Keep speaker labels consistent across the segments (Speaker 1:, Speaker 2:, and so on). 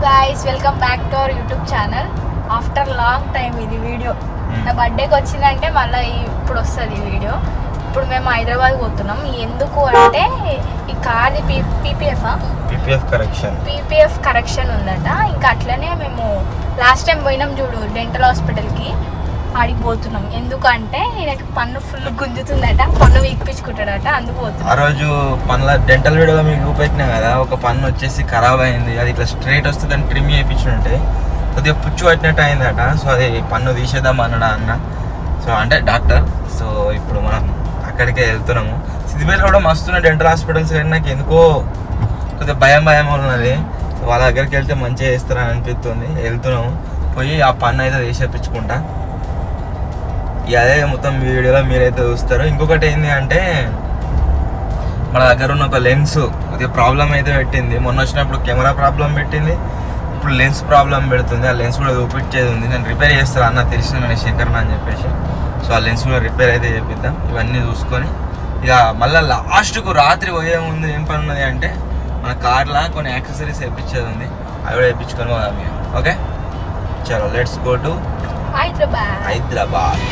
Speaker 1: guys, welcome back to our YouTube channel. After long time ఇది video నా బర్త్డేకి వచ్చిందంటే మళ్ళీ ఇప్పుడు వస్తుంది ఈ వీడియో. ఇప్పుడు మేము హైదరాబాద్ పోతున్నాం. ఎందుకు అంటే ఈ కార్ది పీపీఎఫ్ కరెక్షన్ ఉందట. ఇంకా అట్లనే మేము లాస్ట్ టైం పోయినాం చూడు డెంటల్ హాస్పిటల్కి, ఆడికి పోతున్నాం. ఎందుకంటే ఈయనకి పన్ను ఫుల్ గుంజుతుందట, పన్ను వీక్పించుకుంటాడట, అందుకు పోతున్నాం.
Speaker 2: ఆ రోజు పనుల డెంటల్ వీడియోలో మీకు చూపెట్టినా కదా, ఒక పన్ను వచ్చేసి ఖరాబ్ అయింది. అది ఇట్లా స్ట్రైట్ వస్తే దాన్ని ట్రిమ్ చేయించుంటే కొద్దిగా పుచ్చు పట్టినట్టు అయిందట. సో అది పన్ను తీసేద్దాం అన్నాడా అన్న. సో అంటే డాక్టర్. సో ఇప్పుడు మనం అక్కడికే వెళ్తున్నాము. సిద్దిపేటలో కూడా మస్తున్న డెంటల్ హాస్పిటల్స్ కానీ నాకు ఎందుకో కొద్దిగా భయం ఉన్నది. సో వాళ్ళ దగ్గరికి వెళ్తే మంచిగా చేస్తారని అనిపిస్తుంది. వెళ్తున్నాము, పోయి ఆ పన్ను అయితే తీసేపించుకుంటా. అదే మొత్తం వీడియోలో మీరైతే చూస్తారు. ఇంకొకటి ఏంటి అంటే మన దగ్గర ఉన్న ఒక లెన్స్ కొద్దిగా ప్రాబ్లం అయితే పెట్టింది. మొన్న వచ్చినప్పుడు కెమెరా ప్రాబ్లం పెట్టింది, ఇప్పుడు లెన్స్ ప్రాబ్లం పెడుతుంది. ఆ లెన్స్ కూడా చూపించేది ఉంది. నేను రిపేర్ చేస్తాను అన్న, తెలిసిన నేను శంకర్ణ అని చెప్పేసి. సో ఆ లెన్స్ కూడా రిపేర్ అయితే చేపిద్దాం. ఇవన్నీ చూసుకొని ఇక మళ్ళీ లాస్ట్కు రాత్రి పోయే ముందు ఏం పని ఉన్నది అంటే మన కార్లో కొన్ని యాక్సెసరీస్ వేయించేది ఉంది. అవి కూడా వేయించుకొని పోదాం మేము. ఓకే చలో, let's go to Hyderabad.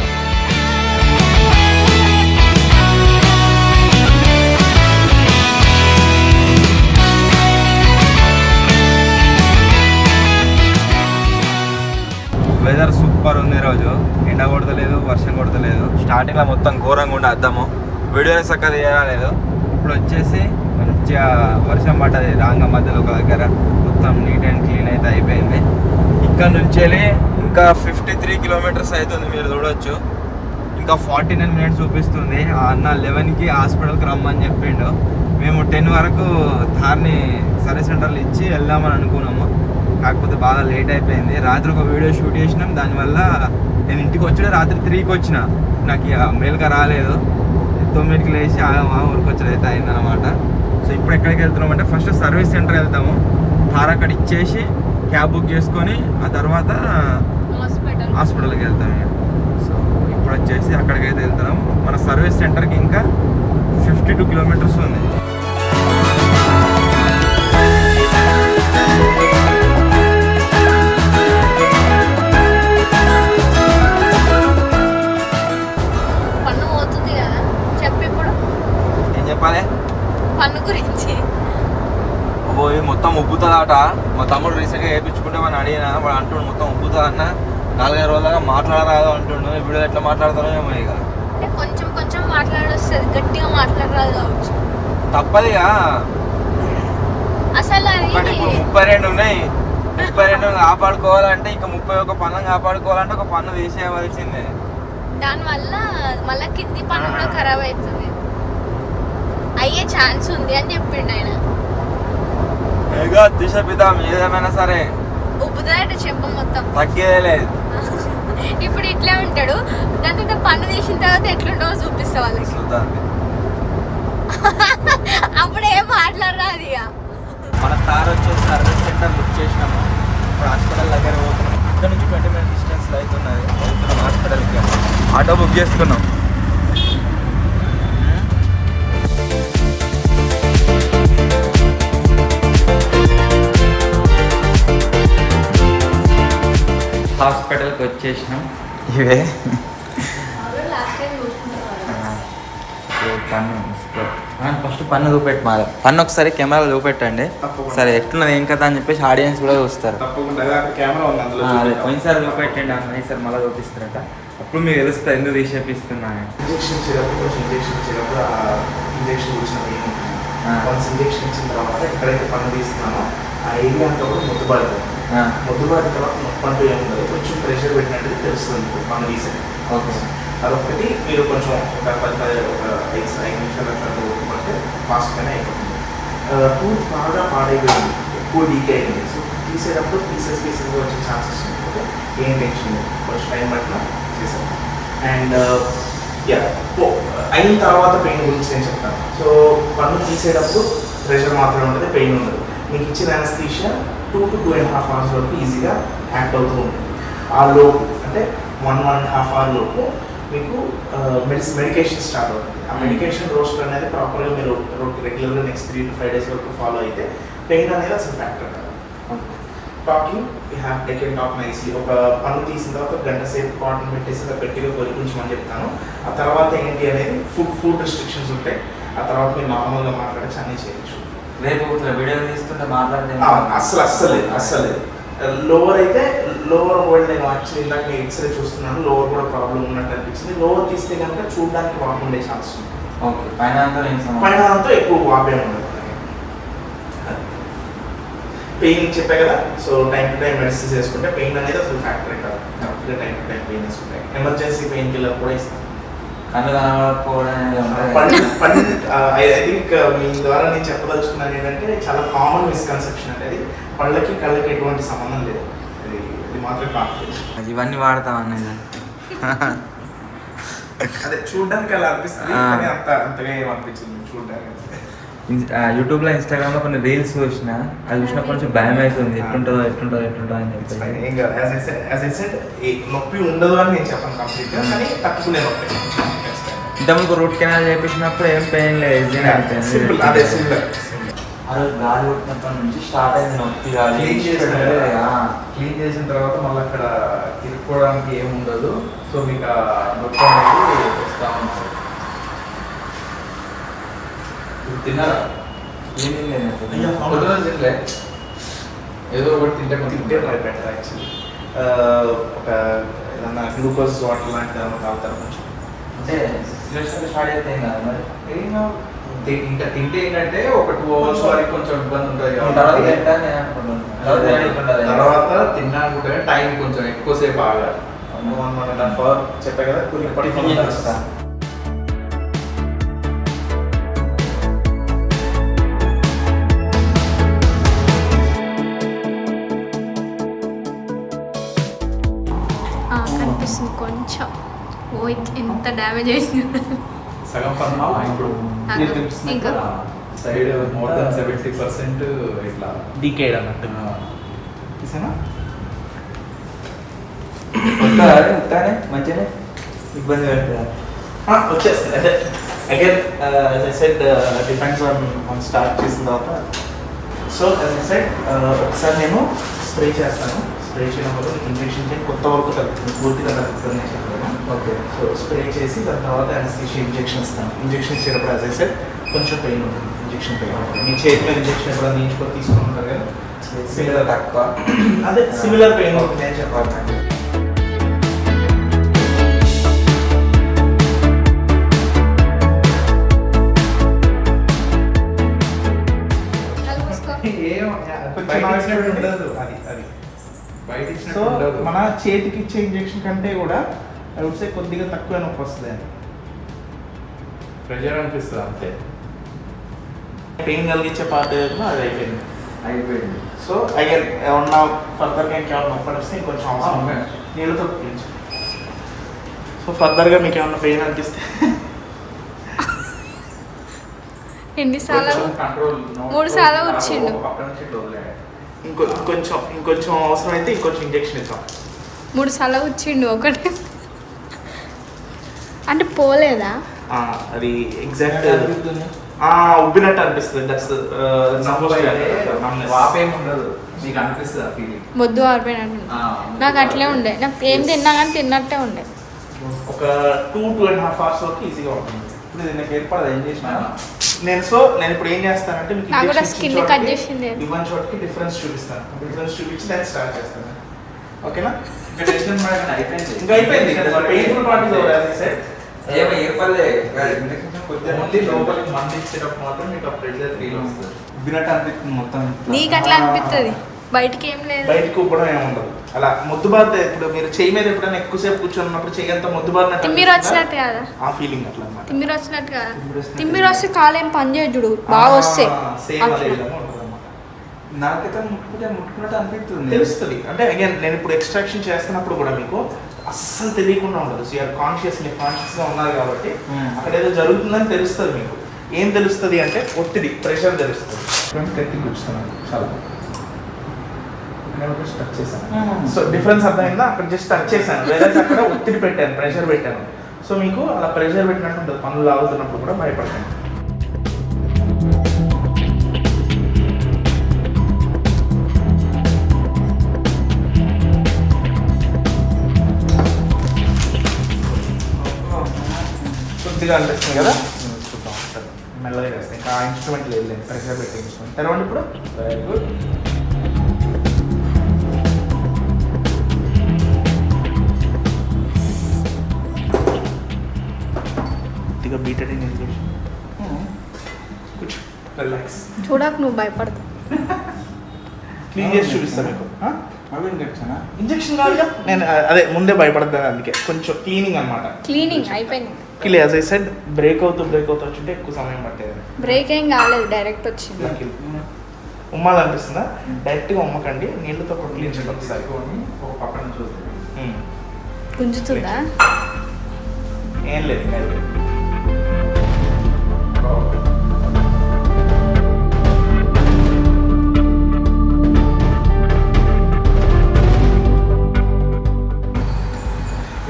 Speaker 2: Weather super ఉంది ఈరోజు. ఎండ కొడతలేదు, వర్షం కొడతలేదు. స్టార్టింగ్లో మొత్తం ఘోరంగా ఉండే అద్దము, వీడియోని చక్కగా తీయలేదు. ఇప్పుడు వచ్చేసి మంచిగా వర్షం పడ్డది రాంగ మధ్యలో ఒక దగ్గర. మొత్తం నీట్ అండ్ క్లీన్ అయితే అయిపోయింది. ఇక్కడ నుంచి వెళ్ళి ఇంకా 53 కిలోమీటర్స్ అవుతుంది, మీరు చూడొచ్చు. ఇంకా 49 మినిట్స్ చూపిస్తుంది. ఆ అన్న 11కి హాస్పిటల్కి రమ్మని చెప్పిండు. మేము 10 వరకు థార్ని సర్వీస్ సెంటర్లో ఇచ్చి వెళ్దామని అనుకున్నాము. కాకపోతే బాగా లేట్ అయిపోయింది. రాత్రి ఒక వీడియో షూట్ చేసినాం, దానివల్ల నేను ఇంటికి వచ్చాడు రాత్రి 3కి వచ్చిన. నాకు ఇక మేలుగా రాలేదు. 9కి లేచి మా ఊరికి వచ్చేది అయితే అయిందనమాట. సో ఇప్పుడు ఎక్కడికి వెళ్తున్నాం అంటే ఫస్ట్ సర్వీస్ సెంటర్ వెళ్తాము. థార్ అక్కడ ఇచ్చేసి క్యాబ్ బుక్ చేసుకొని ఆ తర్వాత హాస్పిటల్కి వెళ్తాము. సో ఇప్పుడు వచ్చేసి అక్కడికైతే వెళ్తున్నాం. మన సర్వీస్ సెంటర్కి ఇంకా 52 కిలోమీటర్స్ ఉంది. చెప్పాలి
Speaker 1: పన్ను గురించి
Speaker 2: పోయి మొత్తం ఉబ్బుతుందట. మా తమ్ముడు రీసెంట్గా వేయించుకుంటే మనం అడిగినా, వాడు అంటుండు మొత్తం ఉబ్బుతుంది అన్న, 4-5 రోజులుగా మాట్లాడరాదు అంటుండు. ఇప్పుడు ఎట్లా మాట్లాడతానో ఏమో. ఇక
Speaker 1: కొంచెం కొంచెం మాట్లాడొస్తుంది, గట్టిగా మాట్లాడరాదు కావచ్చు.
Speaker 2: తప్పదిగా.
Speaker 1: అసలు
Speaker 2: ఇప్పుడు 32 ఉన్నాయి. 32 కాపాడుకోవాలంటే ఇంకా 31 పన్ను కాపాడుకోవాలంటే ఒక పన్ను తీసేయవలసిందే.
Speaker 1: దానివల్ల మళ్ళీ కింది పన్ను కూడా ఖరాబ్ అవుతుంది, అయ్యే ఛాన్స్ ఉంది అని చెప్పిండు ఆయన.
Speaker 2: తీసేపిద్దాం ఏదేమైనా సరే.
Speaker 1: ఉబ్బుతాడట చెప్ప మొత్తం,
Speaker 2: తగ్గేలేదు.
Speaker 1: ఇప్పుడు ఇట్లే ఉంటాడు. దాని తర్వాత పన్ను తీసిన తర్వాత ఎట్లుంటో చూపిస్తా వాళ్ళకి. అప్పుడు ఏం మాట్లాడరాదు. ఇక
Speaker 2: మన కార్ వచ్చేసి సర్వీస్ సెంటర్ బుక్ చేసినాము. ఇప్పుడు హాస్పిటల్ దగ్గర పోతున్నాం. ఇక్కడ నుంచి 20 మినిట్ డిస్టెన్స్లో అవుతున్నది. వెళ్తున్నాం హాస్పిటల్కి. ఆటో బుక్ చేసుకున్నాం. హాస్పిటల్కి వచ్చేసినాం. ఇవే పన్ను ఫస్ట్ పన్ను చూపెట్టు. మా పన్ను ఒకసారి కెమెరాలో చూపెట్టండి. సరే ఎట్లున్నది ఏం కదా అని చెప్పేసి ఆడియన్స్ కూడా చూస్తారు. అదే పోయినసారి చూపెట్టండి అన్న, ఈసారి మళ్ళీ చూపిస్తారట. అప్పుడు మీకు తెలుస్తుంది ఎందుకు తీసేపిస్తున్నా.
Speaker 3: ఇంజక్షన్ ఇచ్చిన తర్వాత ఎక్కడైతే పన్ను తీసుకున్నామో ఆ ఏరియా అంతా కూడా ముద్దుబాడుతుంది. ముద్దుబారిన తర్వాత నొప్పంటూ ఏముండదు, కొంచెం ప్రెషర్ పెట్టినట్టు తెలుస్తుంది పన్ను తీసేది. ఓకే, అదొకటి మీరు కొంచెం ఒక 5 నిమిషాలు అట్లా ఊరుకుంటే ఫాస్ట్గానే అయిపోతుంది. టూత్ బాగా పాడైపోయింది, ఎక్కువ డీకే అయింది. సో తీసేటప్పుడు పీసెస్ వచ్చే ఛాన్సెస్ ఉంది. ఓకే, ఏం టెన్షన్ లేదు, కొంచెం టైం పట్టిన చేసాను. అండ్ అయిన తర్వాత పెయిన్ గురించి నేను చెప్తాను. సో పన్ను తీసేటప్పుడు ప్రెషర్ మాత్రమే ఉంటుంది, పెయిన్ ఉండదు. మీకు ఇచ్చిన అనస్థీషియా 2 to 2.5 hours వరకు ఈజీగా యాక్ట్ అవుతూ ఉంటుంది. ఆ లోపు అంటే 1-1.5 hour లోపు మీకు మెడికేషన్ స్టార్ట్ అవుతుంది. ఆ మెడికేషన్ రోస్టర్ అనేది ప్రాపర్గా మీరు రెగ్యులర్గా నెక్స్ట్ 3 to 5 days వరకు ఫాలో అయితే పెయిన్ అనేది అసలు ఫ్యాక్టర్ కాదు. Talking you have taken talk nicely. ఒక పన్ను తీసిన తర్వాత ఒక గంట సేపు కాటన్ పెట్టేసి అలా గట్టిగా కొలిపించమని చెప్తాను. ఆ తర్వాత ఏంటి అనేది ఫుడ్ రెస్ట్రిక్షన్స్ ఉంటాయి. ఆ తర్వాత మీరు నార్మల్గా మాట్లాడచ్చు, అన్నీ చేయొచ్చు.
Speaker 2: రేపు వీడియో తీసుకుంటే మాట్లాడితే
Speaker 3: అస్సలు లోవర్ అయితే లోవర్ వరల్డ్ నేను యాక్చువల్లీ ఇందాక నేను ఎక్స్రే చూస్తున్నాను, లోవర్ కూడా ప్రాబ్లం ఉన్నట్టు అనిపించింది. లోవర్ తీస్తే కనుక చూడడానికి వాపు ఉండే ఛాన్స్ ఉంది.
Speaker 2: ఓకే, పైన
Speaker 3: అంతా ఎక్కువ వాపే ఉండదు. పెయిన్ చెప్పే కదా, so time to time medicines వేసుకుంటే పెయిన్ అనేది అసలు ఫ్యాక్టరీ కాదు. కరెక్ట్గా టైం టు టైం పెయిన్ వేసుకుంటే ఎమర్జెన్సీ పెయిన్ కిల్లర్ కూడా ఇస్తాను. ఐ థింక్ మీ ద్వారా నేను చెప్పదలుచుకున్నాను ఏంటంటే చాలా కామన్ మిస్కన్సెప్షన్ అనేది పళ్ళకి కళ్ళకి ఎటువంటి సంబంధం లేదు. అది మాత్రం కాన్ఫిడెన్స్.
Speaker 2: ఇవన్నీ వాడతాం అన్నది.
Speaker 3: అదే చూడడానికి అలా అనిపిస్తుంది, కానీ అంతగా ఏమనిపించింది చూడడానికి.
Speaker 2: యూట్యూబ్లో ఇన్స్టాగ్రామ్లో కొన్ని రీల్స్ చూసిన, అది చూసినప్పుడు కొంచెం భయం అవుతుంది, ఎట్లుంటుందో అని చెప్పి.
Speaker 3: ఏం కాదు, యాజ్ ఐ సెడ్ నొప్పి ఉండదు అని నేను చెప్పాను కంప్లీట్గా, కానీ తట్టుకునే నొప్పి.
Speaker 2: ఇంతకుముందు రూట్ కెనాల్ చేయించినప్పుడు ఏం పెయిన్ లేదు,
Speaker 3: అదే సింపుల్.
Speaker 2: గాలి కొట్టినప్పటి నుంచి స్టార్ట్ అయింది నొప్పి.
Speaker 3: క్లీన్ చేసిన తర్వాత మళ్ళీ అక్కడ తిరుక్కోవడానికి ఏమి ఉండదు, సో మీకు నొప్పి అనేది వస్తూ ఉంటుంది.
Speaker 4: తిన్నారా? తినలే, ఏదో ఒకటి తింటే
Speaker 3: బెటర్ యాక్చువల్లీ. ఒక ఏదన్నా గ్లూకోజ్ వాటర్ లాంటిది ఏమన్నా తాగుతారు కొంచెం,
Speaker 2: అంటే స్టార్ట్ అయితే ఏం కాదు మరి.
Speaker 4: ఇంకా తింటే ఏంటంటే ఒక 2 hours వరకు కొంచెం ఇబ్బంది ఉంటుంది. తర్వాత తిన్నా కూడా టైం కొంచెం ఎక్కువసేపు ఆగాలి.
Speaker 3: 1.5 hours చెప్పా కదా, కూలింగ్
Speaker 2: వస్తా.
Speaker 1: కనిపిస్తుంది కొంచెం. ఓ ఎంత డ్యామేజ్ అయింది.
Speaker 4: సగం పన్నా ఇప్పుడు
Speaker 1: ఇంకా
Speaker 4: సైడ్ మోర్ దాన్ 70% ఇట్లా
Speaker 3: డీకేడ్ అన్నట్టు.
Speaker 4: చూసానా?
Speaker 2: వస్తానే మంచిగానే ఇబ్బంది పెడతా
Speaker 3: వచ్చేస్తుంది. అంటే again as I said depends on start చేసిన తర్వాత. సో యాజ్ ఐ సెడ్ ఒకసారి నేను స్ప్రే చేస్తాను. స్ప్రే చేయడం వల్ల మీకు ఇంజెక్షన్ చేసి కొత్త వరకు తగ్గుతుంది, పూర్తిగా తగ్గుతుంది నేను చెప్పాను. ఓకే, సో స్ప్రే చేసి దాని తర్వాత అనస్థీషియా ఇంజెక్షన్ ఇస్తాను. ఇంజెక్షన్ ఇచ్చేటప్పుడు యాజ్ ఐ సెడ్ కొంచెం పెయిన్ ఉంటుంది, ఇంజెక్షన్ పెయిన్ ఉంటుంది. మీ చేతి మీద ఇంజెక్షన్ ఎప్పుడు నీచుకొని తీసుకుంటారు కదా,
Speaker 2: సిమిలర్ తక్కువ,
Speaker 3: అదే సిమిలర్ పెయిన్ ఉంటుంది అని చెప్పాలి. సో మన చేతికి ఇచ్చే ఇంజెక్షన్ కంటే కూడా ఐ వుడ్ సే కొద్దిగా తక్కువ నొప్పి వస్తుంది అని
Speaker 4: ప్రెషర్ అనిపిస్తుంది అంతే.
Speaker 3: పెయిన్ కలిగించే పార్ట్ ఏదైనా అది
Speaker 4: అయిపోయింది.
Speaker 3: సో అగైన్ ఏమన్నా ఫర్దర్గా ఇంకేమన్నా నొప్పి వస్తే ఇంకొంచెం అవసరం నీళ్ళతో కుట్టించు. సో ఫర్దర్గా మీకు ఏమన్నా పెయిన్ అనిపిస్తే
Speaker 1: ఎన్నిసార్లు?
Speaker 4: కంట్రోల్
Speaker 1: 3 సార్లు వచ్చిండు.
Speaker 4: పక్క నుంచి డోర్లే.
Speaker 3: ఇంకొంచెం అవసరం అయితే ఇంకొంచెం ఇంజెక్షన్ ఇస్తాం.
Speaker 1: 3 సార్లు వచ్చిండు ఒకటి. అంటే పోలేదా?
Speaker 3: అది ఎగ్జాక్ట్ ఉబ్బినట్టు అనిపిస్తుంది. దట్స్
Speaker 4: వాపేం ఉండదు, నీకు అనిపిస్తుంది ఆ ఫీలింగ్.
Speaker 1: మొద్దు ఆరిపోయినట్టు నాకు అట్లే ఉండే. నాకు ఏం తిన్నా కానీ తిన్నట్టే ఉండే.
Speaker 3: ఒక 2.5 hours వరకు ఈజీగా ఉంటుంది. ఇప్పుడు ఇది నాకు ఏర్పడదు ఏం చేసిన నేను. సో నేను ఇప్పుడు ఏం చేస్తానంటే మీకు
Speaker 1: నాకు కూడా స్కిన్ కట్ చేసింది.
Speaker 3: ఇవన్నీ చోట్కి డిఫరెన్స్ చూపిస్తాను. డిఫరెన్స్ చూపించి దాన్ని స్టార్ట్ చేస్తాను. ఓకేనా?
Speaker 4: ఇంకా టెన్షన్ పడకండి, అయిపోయింది.
Speaker 3: ఇంకా అయిపోయింది. Painful part is over as I said.
Speaker 4: Only లోపలికి మంది ఇచ్చేటప్పుడు మాత్రం మీకు ఆ ప్రెషర్ ఫీల్ వస్తుంది.
Speaker 3: ఉబ్బినట్టు అనిపిస్తుంది మొత్తం.
Speaker 1: నీకు అట్లా అనిపిస్తుంది, బయటికి ఏం లేదు.
Speaker 3: బయటకు కూడా ఏముండదు. అలా మొద్దుబారితే ఇప్పుడు మీరు చెయ్యి మీద ఎప్పుడైనా ఎక్కువసేపు కూర్చొన్నప్పుడు చెయ్యి అంతా మొద్దుబారినట్టు
Speaker 1: తిమ్మిరి వచ్చినట్టు కదా,
Speaker 3: ఆ ఫీలింగ్ అట్లా అన్నమాట.
Speaker 1: తిమ్మిరి వచ్చినట్టు కదా. తిమ్మిరి వస్తే కాలు ఏం పని చేయదు చూడు, బాగా వస్తాయి.
Speaker 3: సేమ్ అదే విధంగా ఉంటుంది అన్నమాట.
Speaker 2: నాకైతే ముట్టుకున్నట్టు అనిపిస్తుంది,
Speaker 3: తెలుస్తుంది. అంటే అగైన్ నేను ఇప్పుడు ఎక్స్ట్రాక్షన్ చేస్తున్నప్పుడు కూడా మీకు అస్సలు తెలియకుండా ఉండదు. సో యూఆర్ కాన్షియస్గా ఉన్నారు కాబట్టి అక్కడ ఏదో జరుగుతుందని తెలుస్తుంది. మీకు ఏం తెలుస్తుంది అంటే ఒత్తిడి, ప్రెషర్ తెలుస్తుంది. కత్తి కూర్చున్నాను చాలా టచ్ చేశాను. సో డిఫరెన్స్ అర్థమైందా? అక్కడ జస్ట్ టచ్ చేశాను, వేరే అక్కడ ఒత్తిడి పెట్టాను, ప్రెషర్ పెట్టాను. సో మీకు అలా ప్రెషర్ పెట్టినట్టు ఉంటుంది. పనులు లాగుతున్నప్పుడు కూడా భయపడకండి. కొద్దిగా అనిపిస్తుంది కదా, చూద్దాం ఒకసారి మెల్లగా వేస్తాయి. ఇంకా ఆ ఇన్స్ట్రుమెంట్ లేదు, ప్రెషర్ పెట్టే ఇన్స్ట్రుమెంట్. తెరవండి ఇప్పుడు. Very good. కొద్దిగా బీటెడ్ ఇన్ ఎడ్యుకేషన్. కూర్చో, రిలాక్స్.
Speaker 1: చూడకు నువ్వు భయపడతావు.
Speaker 3: క్లీన్ చేసి చూపిస్తాను మీకు.
Speaker 2: అవి ఇంజక్షనా?
Speaker 3: ఇంజక్షన్ కాదుగా, నేను అదే ముందే భయపడతాను, అందుకే కొంచెం క్లీనింగ్ అనమాట.
Speaker 1: క్లీనింగ్ అయిపోయింది.
Speaker 3: Kill as I said, break అవుతూ వచ్చుంటే ఎక్కువ సమయం పట్టేది.
Speaker 1: బ్రేక్ ఏం కాలేదు, డైరెక్ట్ వచ్చింది.
Speaker 3: ఉమ్మాలనిపిస్తుందా? డైరెక్ట్గా ఉమ్మకండి, నీళ్ళతో కొట్టించండి ఒకసారి.
Speaker 4: ఒక పక్కన చూద్దాం.
Speaker 1: గుంజుతుందా?
Speaker 3: ఏం లేదు, ఇంకా లేదు.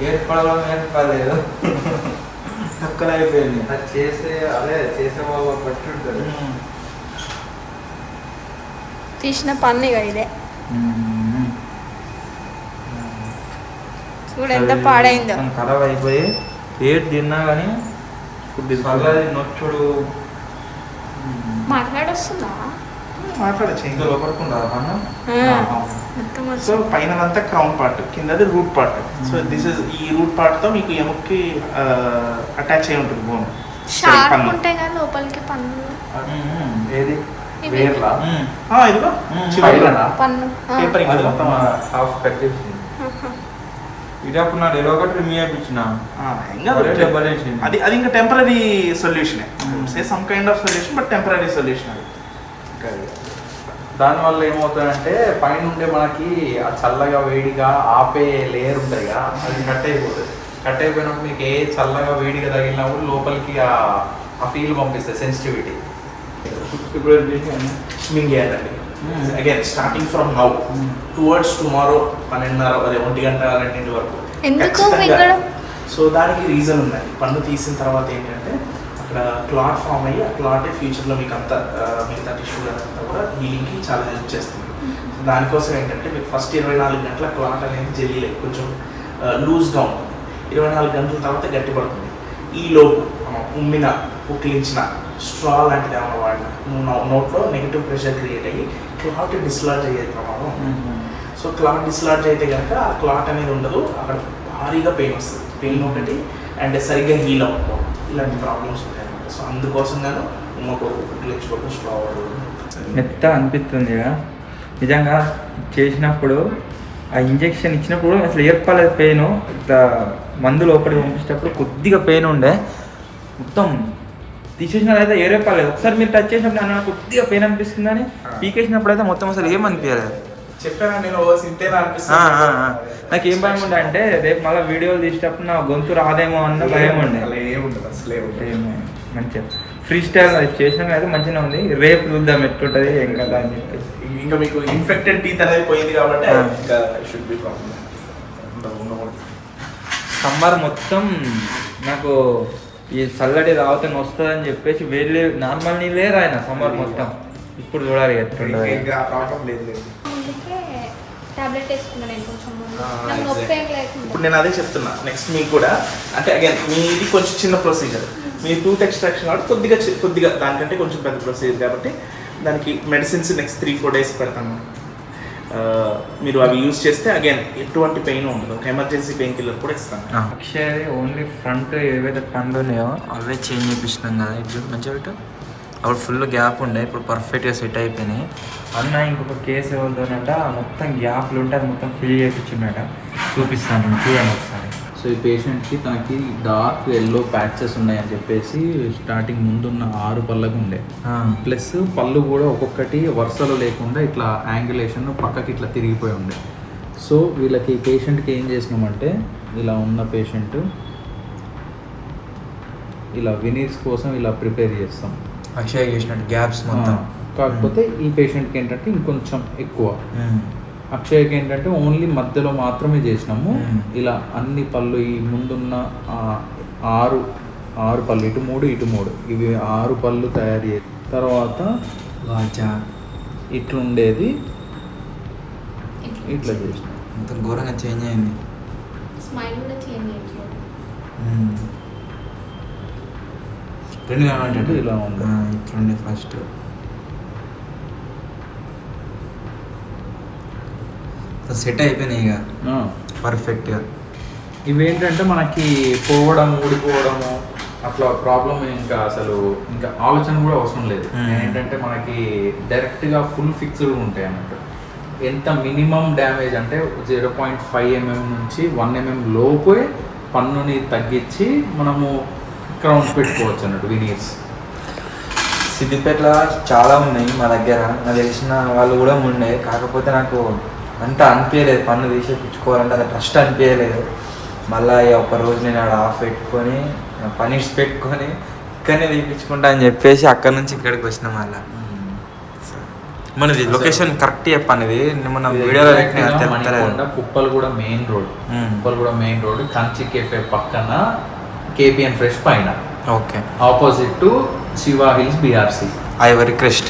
Speaker 2: ఏర్పడలేదు, తక్కువ అయిపోయింది.
Speaker 4: అది చేసే వాళ్ళు బట్టి ఉంటుంది.
Speaker 1: తీసిన పన్నుగా ఇదే. చూడు ఎంత పాడైందో.
Speaker 2: ఖరాబ్ అయిపోయి ఏది తిన్నా కానీ ఫుడ్ చల్లది నొచ్చుడు.
Speaker 1: మాట్లాడొస్తుందా?
Speaker 3: మాట్లాడచ్చు, ఇంకా
Speaker 2: లోపడుకుంటా పన్ను.
Speaker 1: మొత్తం
Speaker 3: సో పైన అంతా క్రౌన్ పార్ట్, కిందది root part. So this is ఈ రూట్ పార్ట్ తో మీకు ఎముక్కి అటాచ్ అయి ఉంటుంది బోన్.
Speaker 1: షార్ప్ ఉంటాయి కదా లోపలికి పన్ను.
Speaker 4: ఏది
Speaker 1: ఇవి.
Speaker 4: వేర్లా?
Speaker 3: ఇదిగో
Speaker 4: పైన
Speaker 1: పన్ను.
Speaker 3: పేపరింగ్
Speaker 2: అది
Speaker 3: అది
Speaker 2: మొత్తం
Speaker 3: మొత్తం.
Speaker 2: హాఫ్ కట్ చేసి ఇది అప్పుడు నా డెలో ఒకటి రిమూవ్ చేయించిన.
Speaker 3: అది ఇంకా temporary solution, say some kind of solution, but temporary solution అది.
Speaker 4: దానివల్ల ఏమవుతుందంటే పైన ఉండే మనకి ఆ చల్లగా వేడిగా ఆపే లేయర్ ఉంటుంది కదా, అది కట్ అయిపోతుంది. కట్ అయిపోయినప్పుడు మీకు ఏ చల్లగా వేడిగా తగిలినప్పుడు లోపలికి ఆ ఫీల్ పంపిస్తుంది, సెన్సిటివిటీ.
Speaker 3: స్వింగ్ చేయాలండి. Again starting from now towards tomorrow 12:30 అదే 1 గంట 2 వరకు.
Speaker 1: ఎందుకు మింగడం?
Speaker 3: సో దానికి రీజన్ ఉందండి. పన్ను తీసిన తర్వాత ఏంటంటే అక్కడ క్లాట్ ఫామ్ అయ్యి, ఆ క్లాటే ఫ్యూచర్లో మీకు అంతా మిగతా టిష్యూ అంతా కూడా హీలింగ్కి చాలా హెల్ప్ చేస్తుంది. సో దానికోసం ఏంటంటే మీకు ఫస్ట్ 24 గంటల క్లాట్ అనేది జెల్లీ కొంచెం లూజ్గా ఉంటుంది. 24 గంటల తర్వాత గట్టిపడుతుంది. ఈలోపు ఉమ్మిన, పుక్కిలించిన స్ట్రా లాంటిది ఏమైనా వాడిన నోట్లో నెగిటివ్ ప్రెషర్ క్రియేట్ అయ్యి క్లాట్ డిస్లాడ్జ్ అయ్యే ప్రమాదం. సో క్లాట్ డిస్లాడ్జ్ అయితే కనుక ఆ క్లాట్ అనేది ఉండదు, అక్కడ భారీగా పెయిన్ వస్తుంది. పెయిన్ ఒకటి, అండ్ సరిగ్గా హీల్ అవ్వకపోవడం, ఇలాంటి ప్రాబ్లమ్స్ ఉంటాయి అన్నమాట. సో అందుకోసం నేను పుక్కిలించుకోవడం, స్ట్రా అవ్వడం
Speaker 2: మెత్త అనిపిస్తుంది కదా నిజంగా. చేసినప్పుడు ఆ ఇంజెక్షన్ ఇచ్చినప్పుడు అసలు ఏర్పడలేదు పెయిన్. ఇట్లా మందు లోపలికి పంపించేటప్పుడు కొద్దిగా పెయిన్ ఉండే, మొత్తం తీసేసిన అయితే ఏర్పడలేదు. ఒకసారి మీరు టచ్ చేసినప్పుడు నాకు కొద్దిగా పెయిన్ అనిపిస్తుంది అని, పీకేసినప్పుడు అయితే మొత్తం అసలు ఏమనిపించలేదు.
Speaker 3: చెప్పాను నేను సింతేనా అనిపిస్తుంది.
Speaker 2: నాకు ఏం భయం ఉండే అంటే రేపు మళ్ళీ వీడియోలు తీసేటప్పుడు నా గొంతు రాదేమో అన్న భయం ఉండే.
Speaker 3: ఏముండదు అసలు,
Speaker 2: మంచిగా ఫ్రీ స్టైల్ అది చేసినాక అయితే మంచిగా ఉంది. రేపు చూద్దాం ఎట్లుంటుంది ఏం కదా అని చెప్పి.
Speaker 3: ఇంకా మీకు ఇన్ఫెక్టెడ్ టీత్ అనేది పోయింది కాబట్టి ఇంకా షుడ్ బి ప్రాబ్లం.
Speaker 2: సమ్మర్ మొత్తం నాకు ఈ చల్లటి రావుతాను వస్తుందని చెప్పేసి వేడి నార్మల్ నీళ్ళే రాయన సమ్మర్ మొత్తం. ఇప్పుడు చూడాలి ఎట్లుంటుంది.
Speaker 3: ప్రాబ్లం లేదు.
Speaker 1: అందుకే టాబ్లెట్ వేసుకున్నా నేను కొంచెం ముందు. నాకు నొప్పి ఏం లేకుండా.
Speaker 3: ఇప్పుడు నేను అదే చెప్తున్నా నెక్స్ట్ మీకు కూడా. అంటే అగైన్ మీది కొంచెం చిన్న ప్రొసీజర్, మీ టూత్ ఎక్స్ట్రాక్షన్ కాబట్టి కొద్దిగా దానికంటే కొంచెం పెద్ద ప్రొసీజర్ కాబట్టి దానికి మెడిసిన్స్ నెక్స్ట్ 3-4 days పెడతాను. మీరు అవి యూజ్ చేస్తే అగైన్ ఎటువంటి పెయిన్ ఉండదు. ఒక ఎమర్జెన్సీ పెయిన్ కిల్లర్ కూడా ఇస్తాను.
Speaker 2: అక్షయ్ ఓన్లీ ఫ్రంట్ ఏవైతే పండ్లు ఉన్నాయో అవే చేంజ్ చేపిస్తున్నాం కదా. ఇటు మంచిగా ఇటు అప్పుడు ఫుల్ గ్యాప్ ఉండే, ఇప్పుడు పర్ఫెక్ట్గా సెట్ అయిపోయినాయి. అన్న ఇంకొక కేసు ఎవరితోనంట మొత్తం గ్యాప్లు ఉంటే అది మొత్తం ఫిల్ చేయించిండట. చూపిస్తాను చూడండి ఒకసారి.
Speaker 4: సో ఈ పేషెంట్కి తనకి డార్క్ ఎల్లో ప్యాచెస్ ఉన్నాయని చెప్పేసి స్టార్టింగ్ ముందున్న 6 పళ్ళకు ఉండే, ప్లస్ పళ్ళు కూడా ఒక్కొక్కటి వరుసలో లేకుండా ఇట్లా యాంగులేషన్ పక్కకి ఇట్లా తిరిగిపోయి ఉండే. సో వీళ్ళకి పేషెంట్కి ఏం చేసినామంటే ఇలా ఉన్న పేషెంట్ ఇలా వినీర్స్ కోసం ఇలా ప్రిపేర్ చేస్తాం.
Speaker 2: అక్షయ్ చేసినట్టు గ్యాప్స్ మొత్తం.
Speaker 4: కాకపోతే ఈ పేషెంట్కి ఏంటంటే ఇంకొంచెం ఎక్కువ. అక్షయ్కి ఏంటంటే ఓన్లీ మధ్యలో మాత్రమే చేసినాము. ఇలా అన్ని పళ్ళు ఈ ముందున్న 6 పళ్ళు, ఇటు 3 ఇటు 3, ఇవి 6 పళ్ళు తయారు చేసి తర్వాత
Speaker 2: వాచా
Speaker 4: ఇట్లుండేది ఇట్లా చేసినాం.
Speaker 2: మొత్తం ఘోరంగా చేంజ్ అయింది.
Speaker 1: స్మైల్ కూడా చేంజ్ అయ్యట్లేదు.
Speaker 2: రెండు కావాలంటే
Speaker 4: ఇలా ఉంది.
Speaker 2: ఇట్లుండే ఫస్ట్ సెట్ అయిపోయినాయి ఇక పర్ఫెక్ట్గా.
Speaker 4: ఇవేంటంటే మనకి పోవడం ఊడిపోవడము అట్లా ప్రాబ్లం ఇంకా అసలు ఇంకా ఆలోచన కూడా అవసరం లేదు. ఏంటంటే మనకి డైరెక్ట్గా ఫుల్ ఫిక్స్డ్ ఉంటాయి అన్నట్టు. ఎంత మినిమం డ్యామేజ్ అంటే 0.5 mm నుంచి 1 mm లోపే పన్నుని తగ్గించి మనము క్రౌన్స్ పెట్టుకోవచ్చు అన్నట్టు వినీర్స్.
Speaker 2: సిద్దిపేటలో చాలా ఉన్నాయి మా దగ్గర, నాకు తెలిసిన వాళ్ళు కూడా ఉండే. కాకపోతే నాకు అంత అనిపించలేదు పన్ను తీసేపించుకోవాలంటే, అది ట్రస్ట్ అనిపించలేదు. మళ్ళీ ఒక రోజు నేను ఆడ ఆఫ్ పెట్టుకొని పనిష్ పెట్టుకొని ఇక్కడనే తీపించుకుంటా అని చెప్పేసి అక్కడ నుంచి ఇక్కడికి వచ్చినాం. మళ్ళీ మనది లొకేషన్ కరెక్ట్ చెప్పాను. ఇది మన వీడియోలో
Speaker 4: కుప్పలు కూడా మెయిన్ రోడ్, కుప్పలు కూడా మెయిన్ రోడ్, కంచి కేఫే పక్కన కేపీఎన్ ఫ్రెష్ పైన, okay opposite to Shiva hills BRC
Speaker 2: Ivory crest.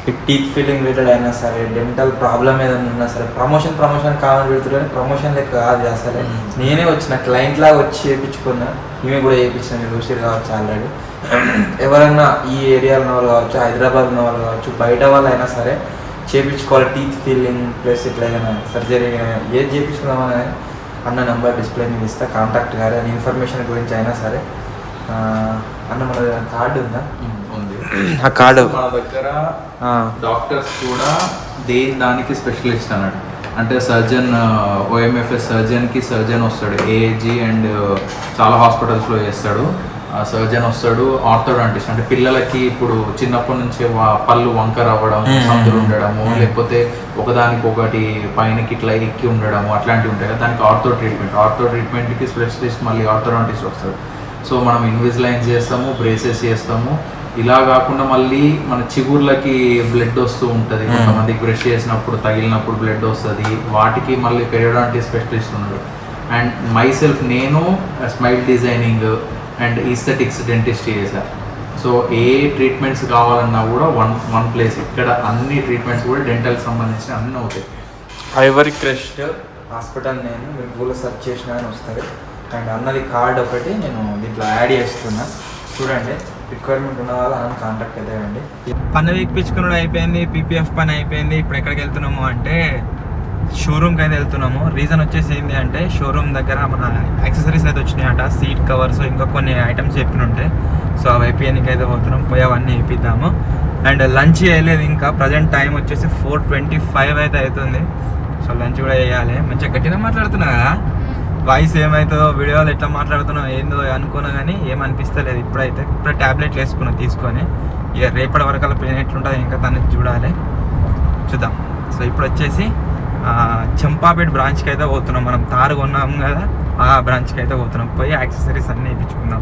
Speaker 4: ఈ
Speaker 2: టీత్ ఫీలింగ్ రిలేటెడ్ అయినా సరే, డెంటల్ ప్రాబ్లమ్ ఏదైనా ఉన్నా సరే, ప్రమోషన్ కావాలని పెడుతున్నాను. ప్రమోషన్ లెక్క కాదు అసలు. నేనే వచ్చిన క్లయింట్ లాగా వచ్చి చేయించుకున్నా. ఇవే కూడా చేయించిన, మీరు చూసారు కావచ్చు ఆల్రెడీ. ఎవరన్నా ఈ ఏరియాలో ఉన్న వాళ్ళు కావచ్చు, హైదరాబాద్ ఉన్న వాళ్ళు కావచ్చు, బయట వాళ్ళు అయినా సరే చేయించుకోవాలి. టీత్ ఫీలింగ్ ప్లస్ ఇట్లా ఏదైనా సర్జరీ ఏది చేయించుకుందామని అన్న నెంబర్ డిస్ప్లే మీద ఇస్తా, కాంటాక్ట్ కానీ అని ఇన్ఫర్మేషన్ గురించి అయినా సరే. అన్న మన కార్డు ఉందా? ఆ కార్డు
Speaker 4: మన దగ్గర డాక్టర్స్ కూడా దానికి స్పెషలిస్ట్ అన్నాడు. అంటే సర్జన్, ఓఎంఎఫ్ఎస్ సర్జన్ వస్తాడు, ఏఏజీ అండ్ చాలా హాస్పిటల్స్లో చేస్తాడు. సర్జన్ వస్తాడు. ఆర్థోడాంటిస్ట్ అంటే పిల్లలకి ఇప్పుడు చిన్నప్పటి నుంచి పళ్ళు వంకర అవ్వడం, సందులు ఉండడము, లేకపోతే ఒకదానికొకటి పైనకి ఇట్లా ఎక్కి ఉండడము అట్లాంటివి ఉంటాయి కదా, దానికి ఆర్థో ట్రీట్మెంట్కి స్పెషలిస్ట్ మళ్ళీ ఆర్థోడాంటిస్ట్ వస్తాడు. సో మనం ఇన్విజిలైన్స్ చేస్తాము, బ్రేసెస్ చేస్తాము. ఇలా కాకుండా మళ్ళీ మన చిగుర్లకి బ్లడ్ వస్తూ ఉంటుంది, కొంతమందికి బ్రష్ చేసినప్పుడు తగిలినప్పుడు బ్లడ్ వస్తుంది, వాటికి మళ్ళీ పెరియోడాంటిస్ట్ స్పెషలిస్ట్ ఉన్నాడు. అండ్ మైసెల్ఫ్ నేను smile designing and aesthetics dentist చేశాను. సో ఏ ట్రీట్మెంట్స్ కావాలన్నా కూడా వన్ ప్లేస్. ఇక్కడ అన్ని ట్రీట్మెంట్స్ కూడా డెంటల్కి సంబంధించిన అన్నీ అవుతాయి.
Speaker 2: ఐవరీ క్రెస్ట్ హాస్పిటల్ నేను మీరు గూగుల్లో సెర్చ్ చేసినా అని వస్తుంది. అండ్ అన్నది కార్డ్ ఒకటి నేను దీంట్లో యాడ్ చేస్తున్నా, చూడండి. రిక్వైర్మెంట్ ఉన్న వాళ్ళు అని కాంటాక్ట్ అవుతాయండి. పన్ను వీక్పించుకున్నాడు అయిపోయింది, పీపీఎఫ్ పని అయిపోయింది. ఇప్పుడు ఎక్కడికి వెళ్తున్నాము అంటే షోరూమ్కి అయితే వెళ్తున్నాము. రీజన్ వచ్చేసి ఏంటి అంటే షోరూమ్ దగ్గర మన యాక్సెసరీస్ అయితే వచ్చినాయట, సీట్ కవర్స్ ఇంకా కొన్ని ఐటమ్స్ చెప్పినుంటే. సో అవి అయిపోయానికి అయితే పోతున్నాం, పోయి అవన్నీ వేపిద్దాము. అండ్ లంచ్ చేయలేదు ఇంకా, ప్రజెంట్ టైం వచ్చేసి 4:25 అయితే అవుతుంది. సో లంచ్ కూడా చేయాలి. మంచిగా గట్టిగా మాట్లాడుతున్నా కదా, వాయిస్ ఏమవుతుందో వీడియోలో ఎట్లా మాట్లాడుతున్నావు ఏందో అనుకున్నా కానీ ఏమనిపిస్తలేదు. ఇప్పుడే ట్యాబ్లెట్లు వేసుకున్నా తీసుకొని. ఇక రేపటి వరకు అలా పెయిన్ ఎట్లుంటుంది ఇంకా తను చూడాలి, చూద్దాం. సో ఇప్పుడు వచ్చేసి చంపాపేట బ్రాంచ్కి అయితే పోతున్నాం. మనం తారు కొన్నాం కదా, ఆ బ్రాంచ్కి అయితే పోతున్నాం. పోయి యాక్సెసరీస్ అన్నీ వేయించుకుందాం.